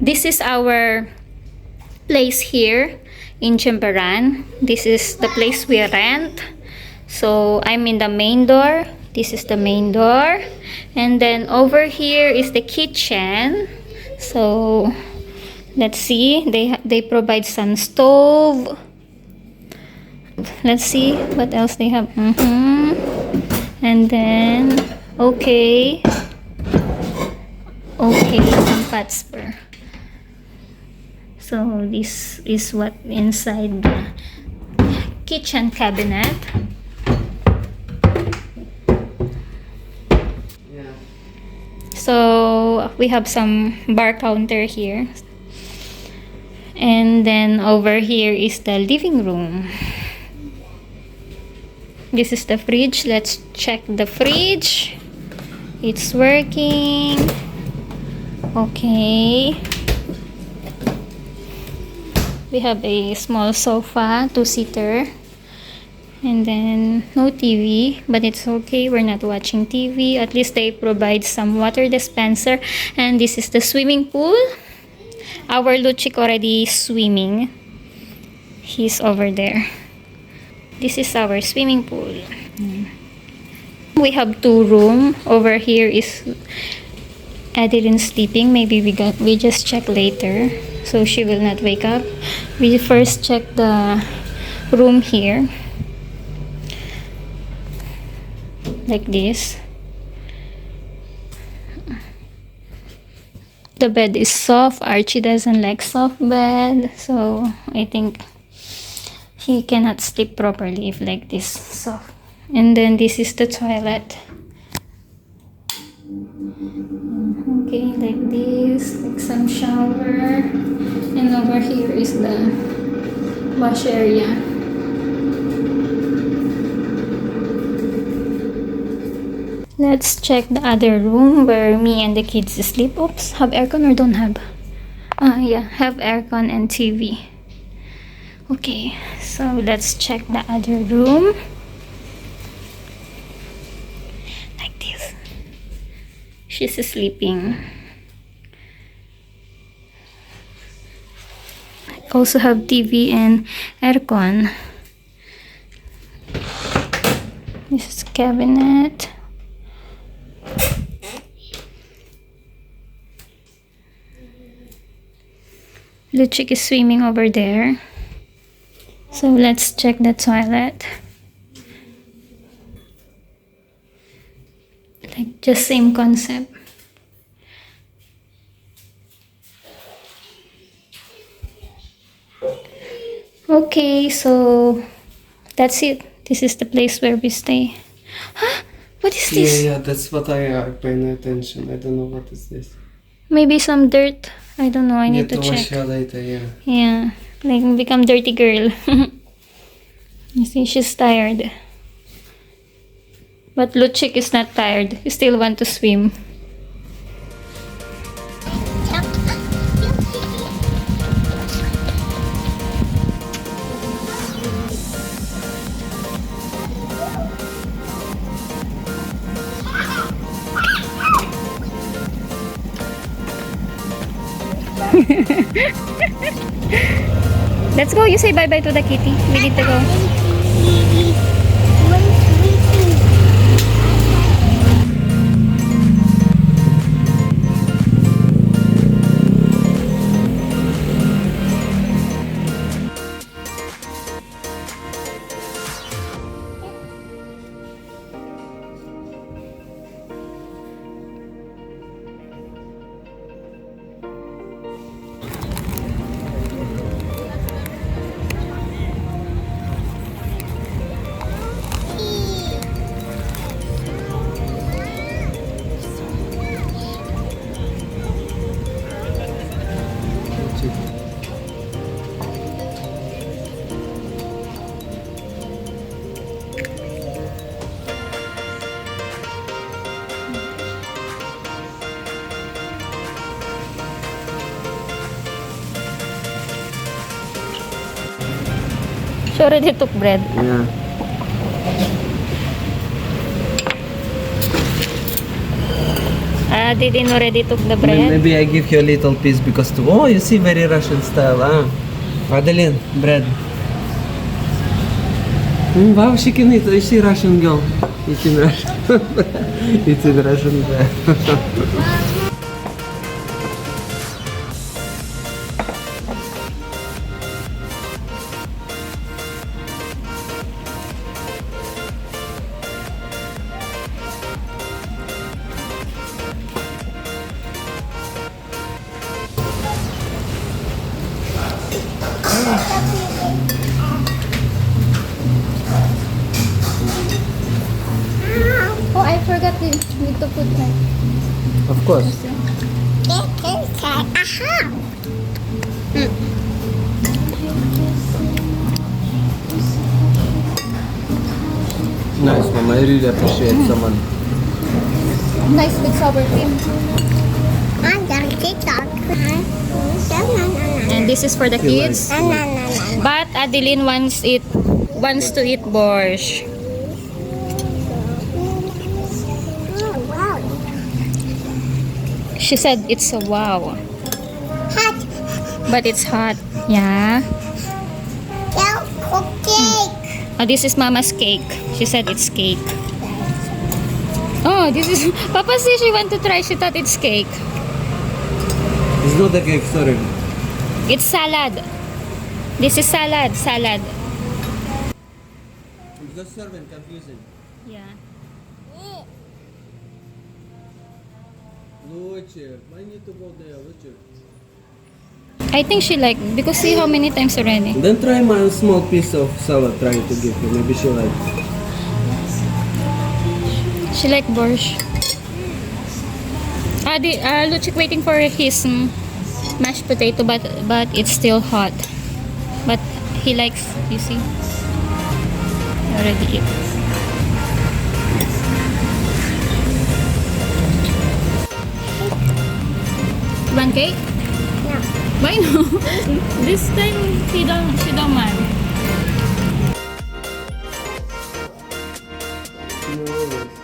This is our place here in Jimbaran. This is the place we rent. So I'm in the main door. This is the main door. And then over here is the kitchen. So let's see. They provide some stove. Let's see what else they have. And then okay, some pots per. So this is what inside the kitchen cabinet. Yeah. So we have some bar counter here. And then over here is the living room. This is the fridge. Let's check the fridge. It's working. Okay. We have a small sofa, two-seater, and then no TV, but it's okay, we're not watching TV. At least they provide some water dispenser. And this is the swimming pool. Our Luchik already swimming. He's over there. This is our swimming pool. We have two rooms. Over here is Adeline sleeping. Maybe we just check later, so she will not wake up. We first check the room here, like this. The bed is soft. Archie doesn't like soft bed, so I think he cannot sleep properly if like this soft. And then this is the toilet. Okay, like this, like some shower. And over here is the wash area. Let's check the other room where me and the kids sleep. Oops, have aircon or don't have? Yeah, have aircon and TV. Okay, so let's check the other room. Like this. She's sleeping. I also have TV and aircon. This is cabinet. Luchik is swimming over there. So let's check the toilet. Like just same concept. Okay, so that's it. This is the place where we stay. Huh? What is this? Yeah, that's what I paying attention. I don't know what is this. Maybe some dirt. I don't know. I need to check. Wash her later, yeah. Yeah, like become dirty girl. You see, she's tired. But Luchik is not tired. He still want to swim. Let's go. You say bye-bye to the kitty. We need to go. She already took bread. Yeah. Adeline already took the bread. Maybe I give you a little piece because oh, you see, very Russian style, ah. Adeline, bread. Wow, she can eat. Is she Russian girl? Eating Russian. Eating Russian bread. Oh, I forgot to need to put that. Of course. Nice, Mom. I really appreciate someone. Nice with sour cream. And this is for the kids. But Adeline wants to eat borscht. She said it's a wow. Hot. But it's hot. Yeah. Cake. Oh, this is Mama's cake. She said it's cake. Oh, this is Papa said she want to try. She thought it's cake. It's not a cake, sorry. It's salad. This is salad. Salad. The servant confusing. Yeah. Luchik, I need to go there, Luchik. I think she like because see how many times already. Then try my small piece of salad, try to give her. Maybe she like. She like borscht. Luchik waiting for his mashed potato, but it's still hot. But he likes, you see, he already eat. You want cake? No. Why no? This time she don't mind. No.